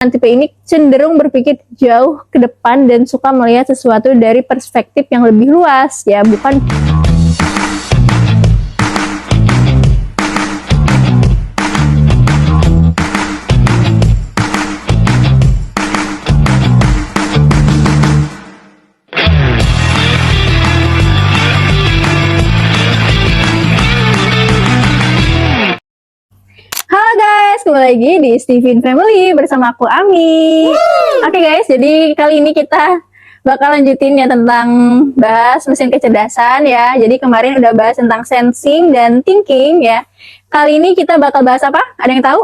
Tipe ini cenderung berpikir jauh ke depan dan suka melihat sesuatu dari perspektif yang lebih luas, ya, bukan kembali lagi di Steven Family bersama aku Ami. Oke guys, jadi kali ini kita bakal lanjutin ya tentang bahas mesin kecerdasan ya. Jadi kemarin udah bahas tentang sensing dan thinking ya. Kali ini kita bakal bahas apa? Ada yang tahu?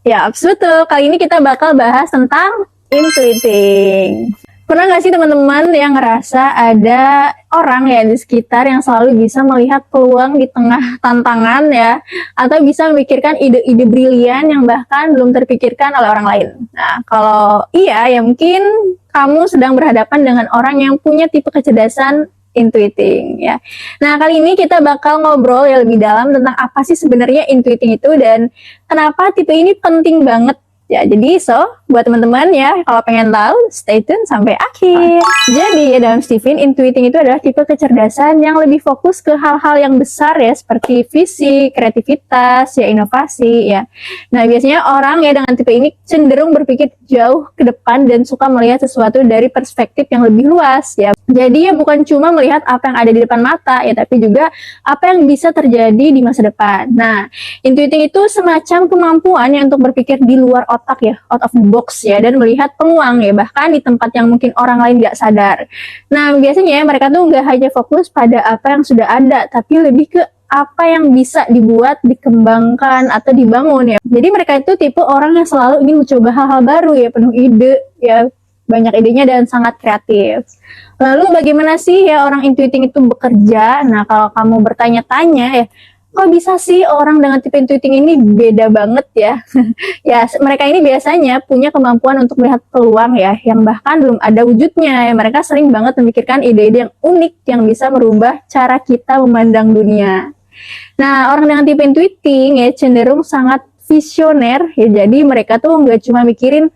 Ya, betul. Kali ini kita bakal bahas tentang intuiting. Pernah nggak sih teman-teman yang ngerasa ada orang ya di sekitar yang selalu bisa melihat peluang di tengah tantangan ya, atau bisa memikirkan ide-ide brilian yang bahkan belum terpikirkan oleh orang lain. Nah, kalau iya ya mungkin kamu sedang berhadapan dengan orang yang punya tipe kecerdasan intuiting ya. Nah, kali ini kita bakal ngobrol ya lebih dalam tentang apa sih sebenarnya intuiting itu dan kenapa tipe ini penting banget. Ya, jadi buat teman-teman ya, kalau pengen tahu, stay tune sampai akhir. Jadi, ya, dalam Steven, intuiting itu adalah tipe kecerdasan yang lebih fokus ke hal-hal yang besar ya, seperti visi, kreativitas, ya, inovasi, ya. Nah, biasanya orang ya dengan tipe ini cenderung berpikir jauh ke depan dan suka melihat sesuatu dari perspektif yang lebih luas, ya. Jadi, ya bukan cuma melihat apa yang ada di depan mata, ya, tapi juga apa yang bisa terjadi di masa depan. Nah, intuiting itu semacam kemampuan ya untuk berpikir di luar otak ya, out of the box ya, dan melihat peluang ya, bahkan di tempat yang mungkin orang lain nggak sadar. Nah, biasanya mereka tuh nggak hanya fokus pada apa yang sudah ada, tapi lebih ke apa yang bisa dibuat, dikembangkan, atau dibangun ya. Jadi mereka itu tipe orang yang selalu ingin mencoba hal-hal baru ya, penuh ide ya, banyak idenya dan sangat kreatif. Lalu bagaimana sih ya orang intuiting itu bekerja? Nah, kalau kamu bertanya-tanya ya, kok bisa sih orang dengan tipe intuiting ini beda banget ya? Ya, mereka ini biasanya punya kemampuan untuk melihat peluang ya, yang bahkan belum ada wujudnya. Ya, mereka sering banget memikirkan ide-ide yang unik yang bisa merubah cara kita memandang dunia. Nah, orang dengan tipe intuiting ya cenderung sangat visioner ya, jadi mereka tuh nggak cuma mikirin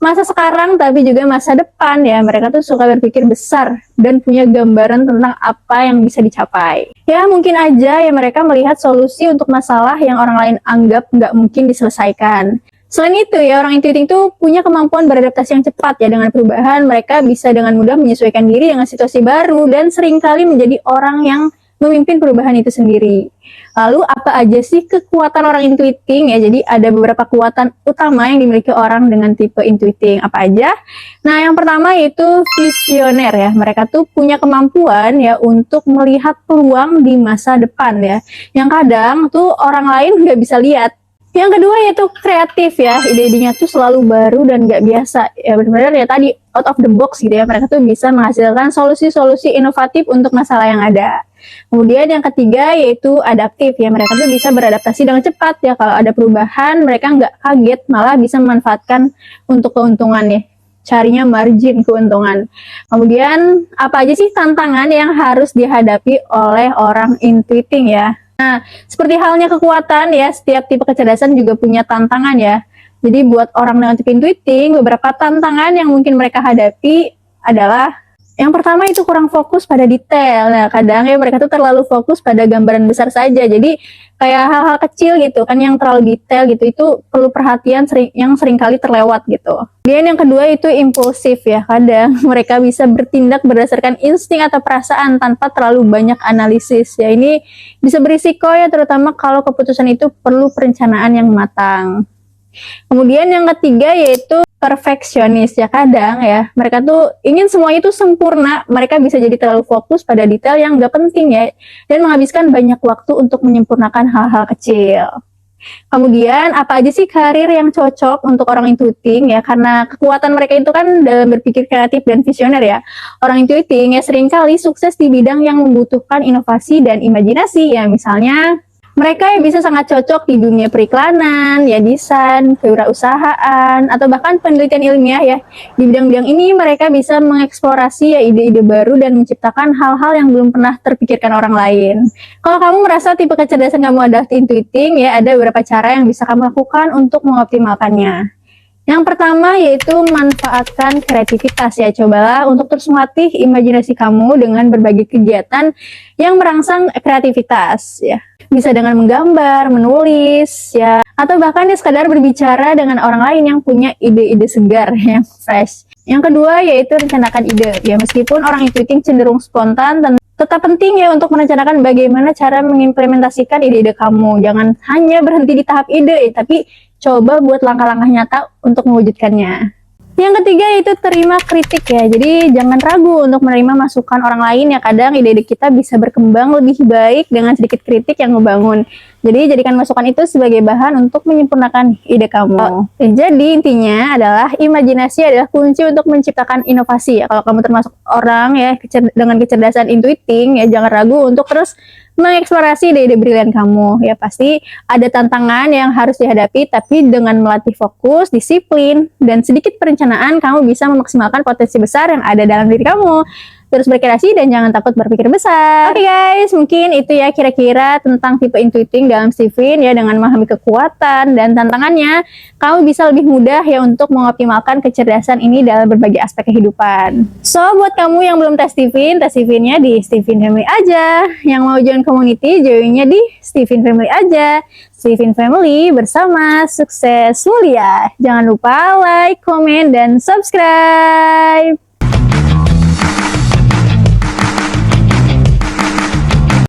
masa sekarang tapi juga masa depan ya. Mereka tuh suka berpikir besar dan punya gambaran tentang apa yang bisa dicapai. Ya mungkin aja ya mereka melihat solusi untuk masalah yang orang lain anggap nggak mungkin diselesaikan. Selain itu ya orang intuiting tuh punya kemampuan beradaptasi yang cepat ya dengan perubahan. Mereka bisa dengan mudah menyesuaikan diri dengan situasi baru dan seringkali menjadi orang yang memimpin perubahan itu sendiri. Lalu apa aja sih kekuatan orang intuiting ya? Jadi ada beberapa kekuatan utama yang dimiliki orang dengan tipe intuiting. Apa aja? Nah, yang pertama yaitu visioner ya. Mereka tuh punya kemampuan ya untuk melihat peluang di masa depan ya, yang kadang tuh orang lain nggak bisa lihat. Yang kedua yaitu kreatif ya, ide-idenya tuh selalu baru dan nggak biasa. Ya benar-benar ya tadi out of the box gitu ya, mereka tuh bisa menghasilkan solusi-solusi inovatif untuk masalah yang ada. Kemudian yang ketiga yaitu adaptif ya, mereka tuh bisa beradaptasi dengan cepat ya, kalau ada perubahan mereka nggak kaget, malah bisa memanfaatkan untuk keuntungan ya, carinya margin keuntungan. Kemudian apa aja sih tantangan yang harus dihadapi oleh orang intuiting ya? Nah, seperti halnya kekuatan ya, setiap tipe kecerdasan juga punya tantangan ya. Jadi buat orang dengan tipe intuiting, beberapa tantangan yang mungkin mereka hadapi adalah yang pertama itu kurang fokus pada detail. Nah, kadang ya mereka tuh terlalu fokus pada gambaran besar saja. Jadi kayak hal-hal kecil gitu kan yang terlalu detail gitu, itu perlu perhatian yang seringkali terlewat gitu. Kemudian yang kedua itu impulsif ya. Kadang mereka bisa bertindak berdasarkan insting atau perasaan tanpa terlalu banyak analisis. Ya ini bisa berisiko ya, terutama kalau keputusan itu perlu perencanaan yang matang. Kemudian yang ketiga yaitu perfeksionis ya, kadang ya mereka tuh ingin semuanya itu sempurna. Mereka bisa jadi terlalu fokus pada detail yang gak penting ya, dan menghabiskan banyak waktu untuk menyempurnakan hal-hal kecil. Kemudian apa aja sih karir yang cocok untuk orang intuiting ya, karena kekuatan mereka itu kan dalam berpikir kreatif dan visioner ya. Orang intuiting ya seringkali sukses di bidang yang membutuhkan inovasi dan imajinasi ya, misalnya mereka yang bisa sangat cocok di dunia periklanan, ya desain, kewirausahaan, atau bahkan penelitian ilmiah ya. Di bidang-bidang ini mereka bisa mengeksplorasi ya ide-ide baru dan menciptakan hal-hal yang belum pernah terpikirkan orang lain. Kalau kamu merasa tipe kecerdasan kamu adalah intuiting ya, ada beberapa cara yang bisa kamu lakukan untuk mengoptimalkannya. Yang pertama yaitu manfaatkan kreativitas ya. Cobalah untuk terus melatih imajinasi kamu dengan berbagai kegiatan yang merangsang kreativitas ya. Bisa dengan menggambar, menulis ya, atau bahkan sekadar berbicara dengan orang lain yang punya ide-ide segar yang fresh. Yang kedua yaitu rencanakan ide. Ya, meskipun orang intuiting cenderung spontan, tetap penting ya untuk merencanakan bagaimana cara mengimplementasikan ide-ide kamu. Jangan hanya berhenti di tahap ide, tapi coba buat langkah-langkah nyata untuk mewujudkannya. Yang ketiga yaitu terima kritik ya. Jadi jangan ragu untuk menerima masukan orang lain ya. Kadang ide-ide kita bisa berkembang lebih baik dengan sedikit kritik yang membangun. Jadi jadikan masukan itu sebagai bahan untuk menyempurnakan ide kamu. Jadi intinya adalah imajinasi adalah kunci untuk menciptakan inovasi ya. Kalau kamu termasuk orang ya dengan kecerdasan intuiting ya, jangan ragu untuk terus mengeksplorasi ide-ide brilian kamu. Ya pasti ada tantangan yang harus dihadapi, tapi dengan melatih fokus, disiplin, dan sedikit perencanaan, kamu bisa memaksimalkan potensi besar yang ada dalam diri kamu. Terus berkreasi dan jangan takut berpikir besar. Oke guys, mungkin itu ya kira-kira tentang tipe intuiting dalam Stephen ya. Dengan memahami kekuatan dan tantangannya, kamu bisa lebih mudah ya untuk mengoptimalkan kecerdasan ini dalam berbagai aspek kehidupan. So, buat kamu yang belum tes Stephen-nya di Stephen Family aja. Yang mau join community, join-nya di Stephen Family aja. Stephen Family bersama sukses mulia. Jangan lupa like, komen, dan subscribe.